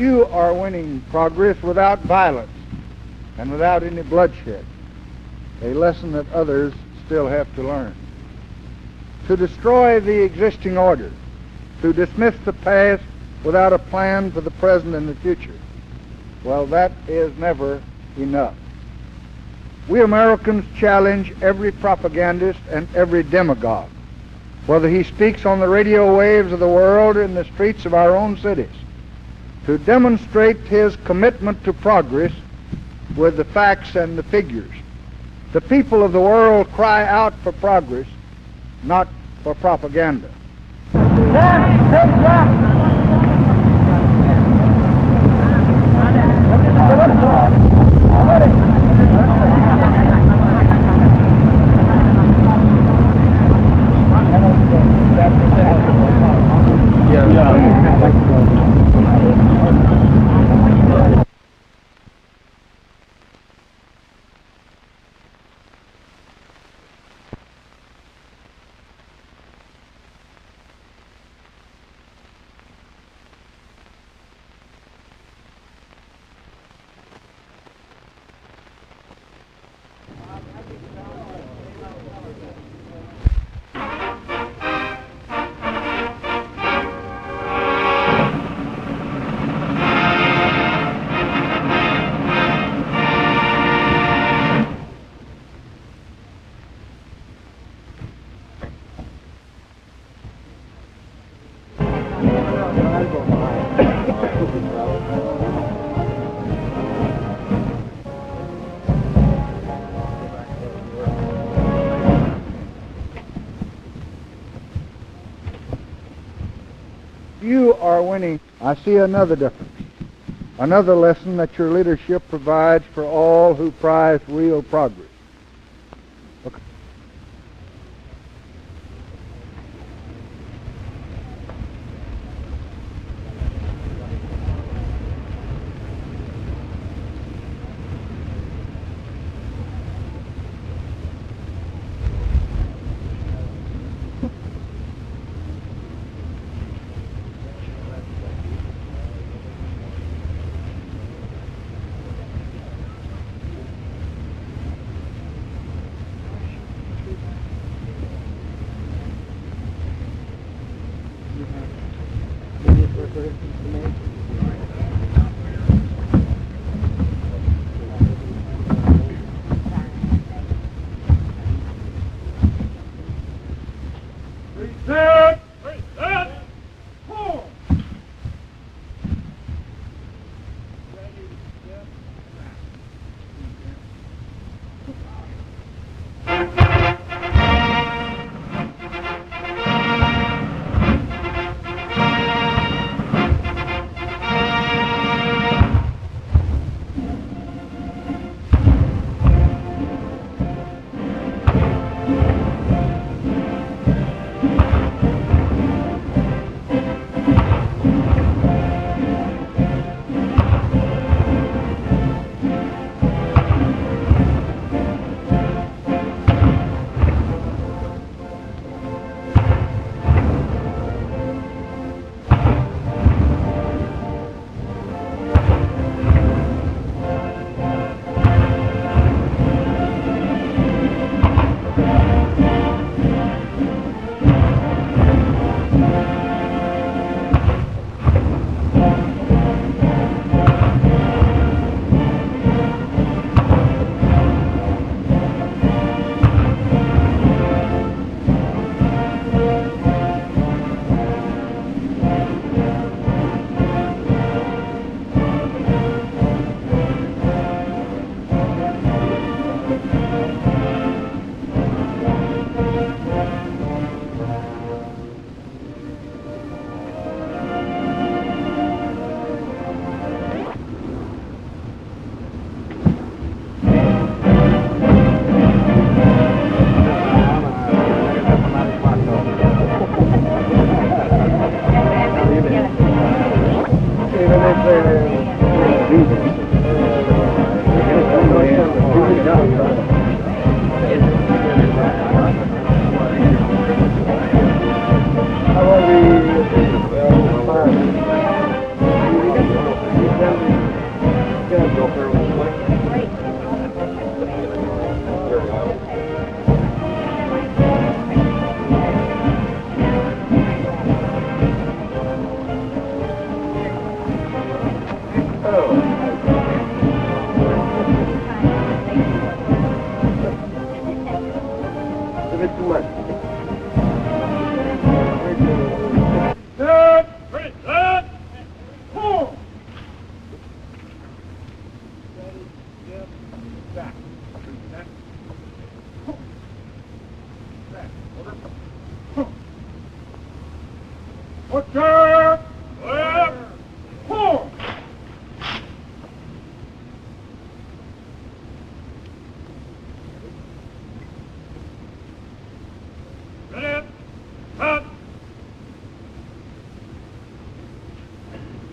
Few are winning progress without violence and without any bloodshed, a lesson that others still have to learn. To destroy the existing order, to dismiss the past without a plan for the present and the future, well, that is never enough. We Americans challenge every propagandist and every demagogue, whether he speaks on the radio waves of the world or in the streets of our own cities, to demonstrate his commitment to progress with the facts and the figures. The people of the world cry out for progress, not for propaganda. You are winning. I see another difference, another lesson that your leadership provides for all who prize real progress. Okay. Butcher! Left! Forward! Ready? Cut!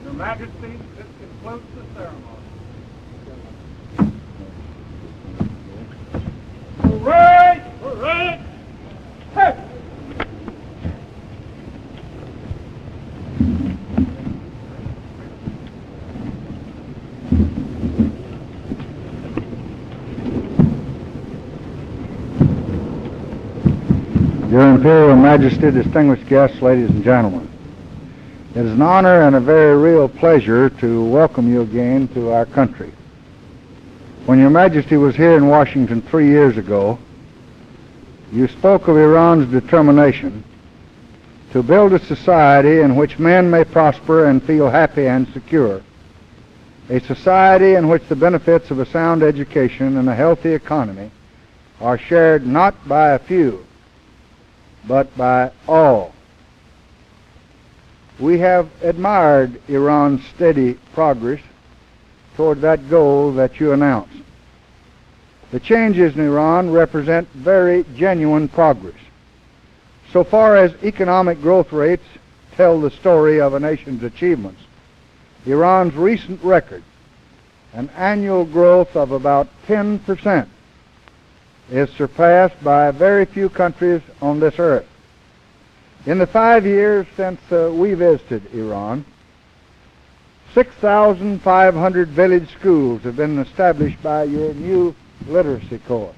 Your Majesty, this concludes the ceremony. Hooray! Hooray! Hey! Your Imperial Majesty, distinguished guests, ladies and gentlemen, it is an honor and a very real pleasure to welcome you again to our country. When Your Majesty was here in Washington 3 years ago, you spoke of Iran's determination to build a society in which men may prosper and feel happy and secure, a society in which the benefits of a sound education and a healthy economy are shared not by a few, but by all. We have admired Iran's steady progress toward that goal that you announced. The changes in Iran represent very genuine progress. So far as economic growth rates tell the story of a nation's achievements, Iran's recent record, an annual growth of about 10%, is surpassed by very few countries on this earth. In the 5 years since we visited Iran, 6,500 village schools have been established by your new literacy corps.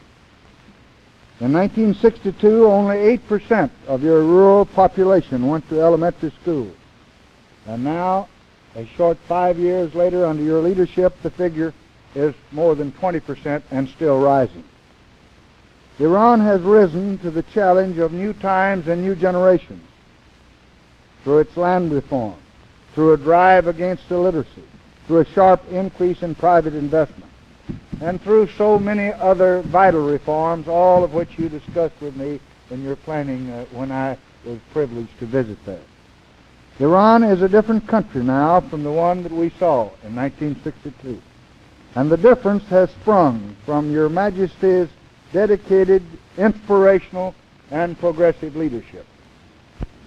In 1962, only 8% of your rural population went to elementary school. And now, a short 5 years later, under your leadership, the figure is more than 20% and still rising. Iran has risen to the challenge of new times and new generations through its land reform, through a drive against illiteracy, through a sharp increase in private investment, and through so many other vital reforms, all of which you discussed with me in your planning when I was privileged to visit there. Iran is a different country now from the one that we saw in 1962, and the difference has sprung from Your Majesty's dedicated, inspirational, and progressive leadership,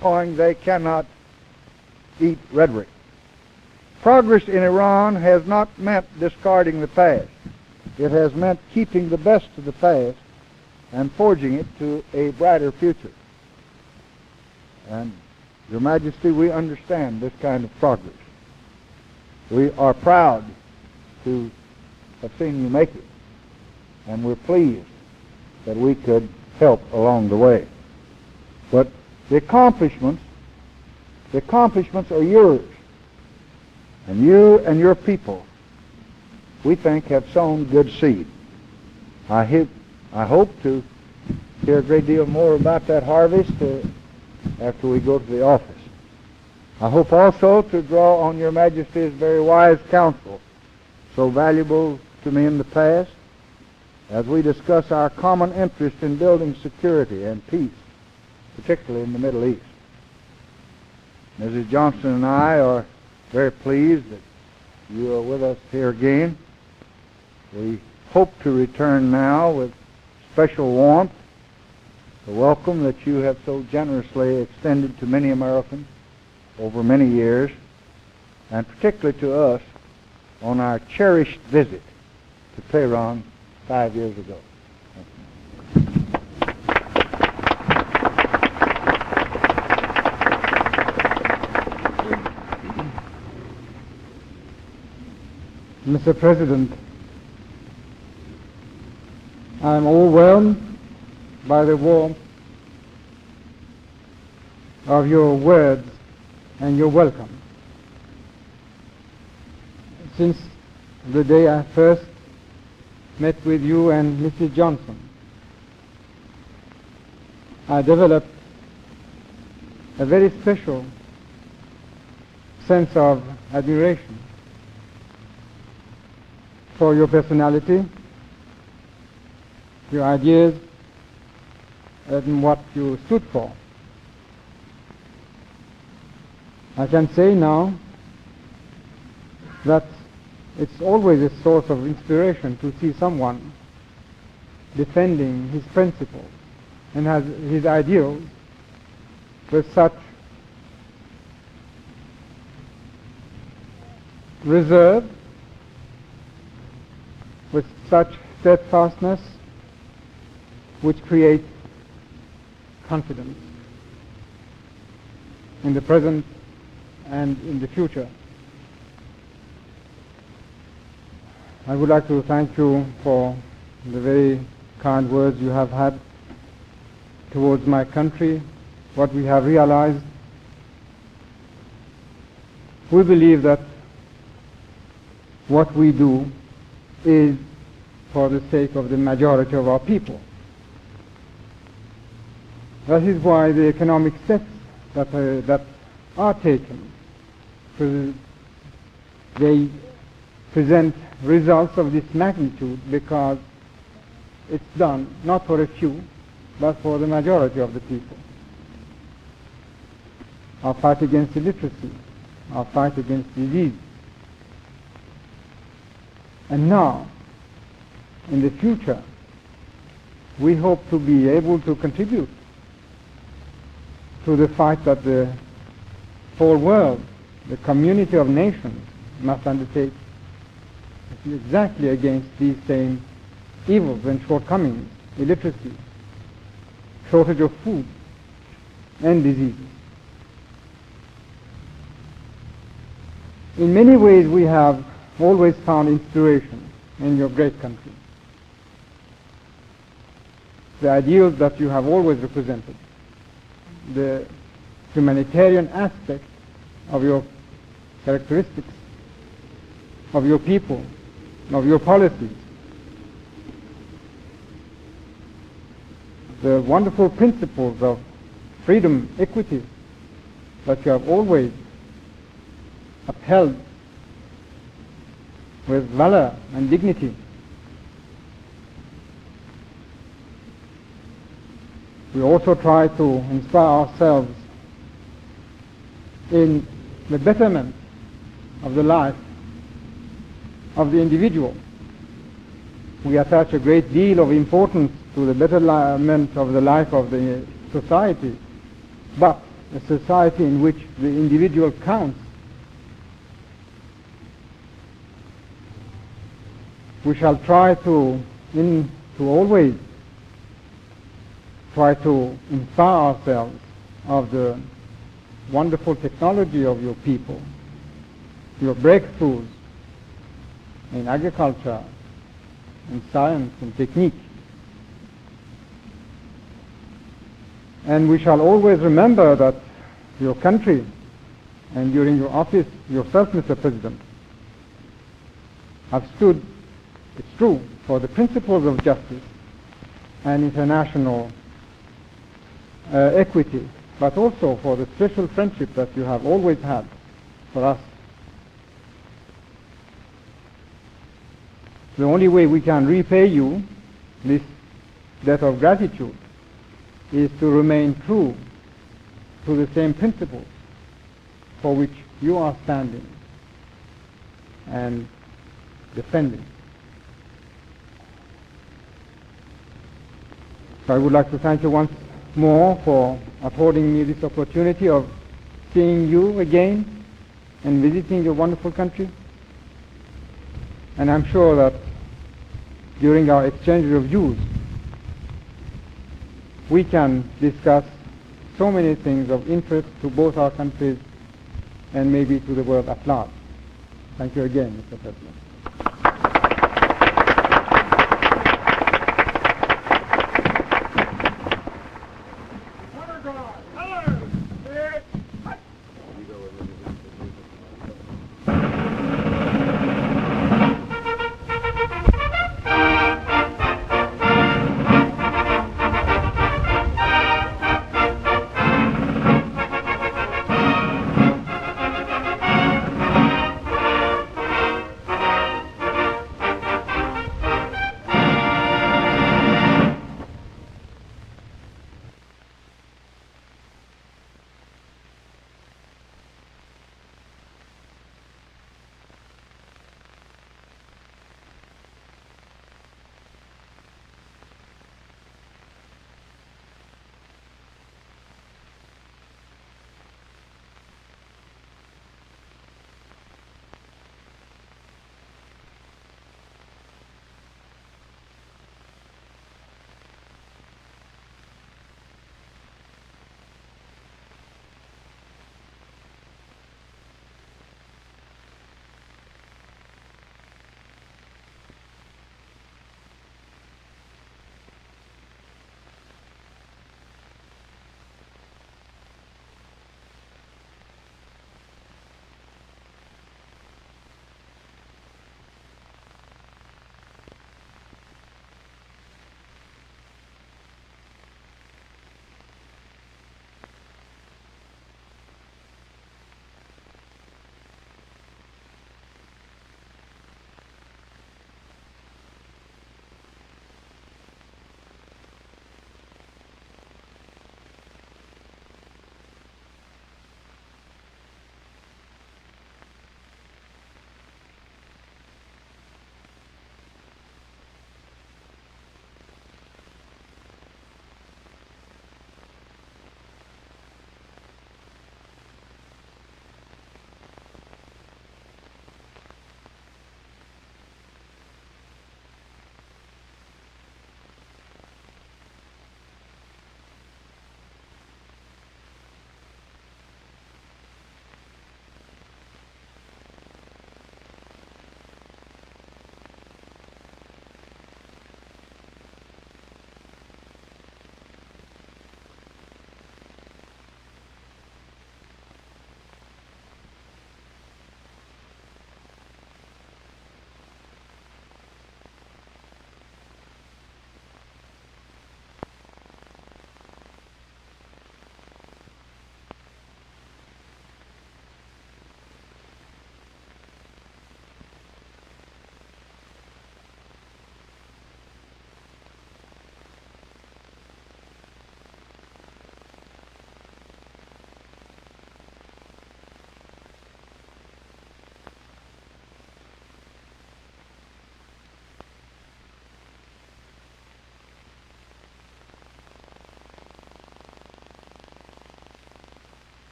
showing they cannot eat rhetoric. Progress in Iran has not meant discarding the past. It has meant keeping the best of the past and forging it to a brighter future. And, Your Majesty, we understand this kind of progress. We are proud to have seen you make it, and we're pleased that we could help along the way. But the accomplishments are yours. And you and your people, we think, have sown good seed. I hope to hear a great deal more about that harvest after we go to the office. I hope also to draw on Your Majesty's very wise counsel, so valuable to me in the past, as we discuss our common interest in building security and peace, particularly in the Middle East. Mrs. Johnson and I are very pleased that you are with us here again. We hope to return now with special warmth the welcome that you have so generously extended to many Americans over many years, and particularly to us on our cherished visit to Tehran 5 years ago. Mr. President, I am overwhelmed by the warmth of your words and your welcome. Since the day I first met with you and Mrs. Johnson, I developed a very special sense of admiration for your personality, your ideas, and what you stood for. I can say now that it's always a source of inspiration to see someone defending his principles and has his ideals with such reserve, with such steadfastness, which creates confidence in the present and in the future. I would like to thank you for the very kind words you have had towards my country, what we have realized. We believe that what we do is for the sake of the majority of our people. That is why the economic steps that are taken, they present results of this magnitude, because it's done not for a few, but for the majority of the people. Our fight against illiteracy, our fight against disease. And now, in the future, we hope to be able to contribute to the fight that the whole world, the community of nations, must undertake exactly against these same evils and shortcomings: illiteracy, shortage of food, and diseases. In many ways, we have always found inspiration in your great country. The ideals that you have always represented, the humanitarian aspect of your characteristics, of your people, of your policies, the wonderful principles of freedom, equity that you have always upheld with valor and dignity. We also try to inspire ourselves in the betterment of the life of the individual. We attach a great deal of importance to the betterment of the life of the society, but a society in which the individual counts. We shall try to always try to inspire ourselves of the wonderful technology of your people, your breakthroughs in agriculture, in science, and technique. And we shall always remember that your country, and during your office, yourself, Mr. President, have stood, it's true, for the principles of justice and international equity, but also for the special friendship that you have always had for us. The only way we can repay you this debt of gratitude is to remain true to the same principles for which you are standing and defending. So I would like to thank you once more for affording me this opportunity of seeing you again and visiting your wonderful country. And I'm sure that during our exchange of views, we can discuss so many things of interest to both our countries and maybe to the world at large. Thank you again, Mr. President.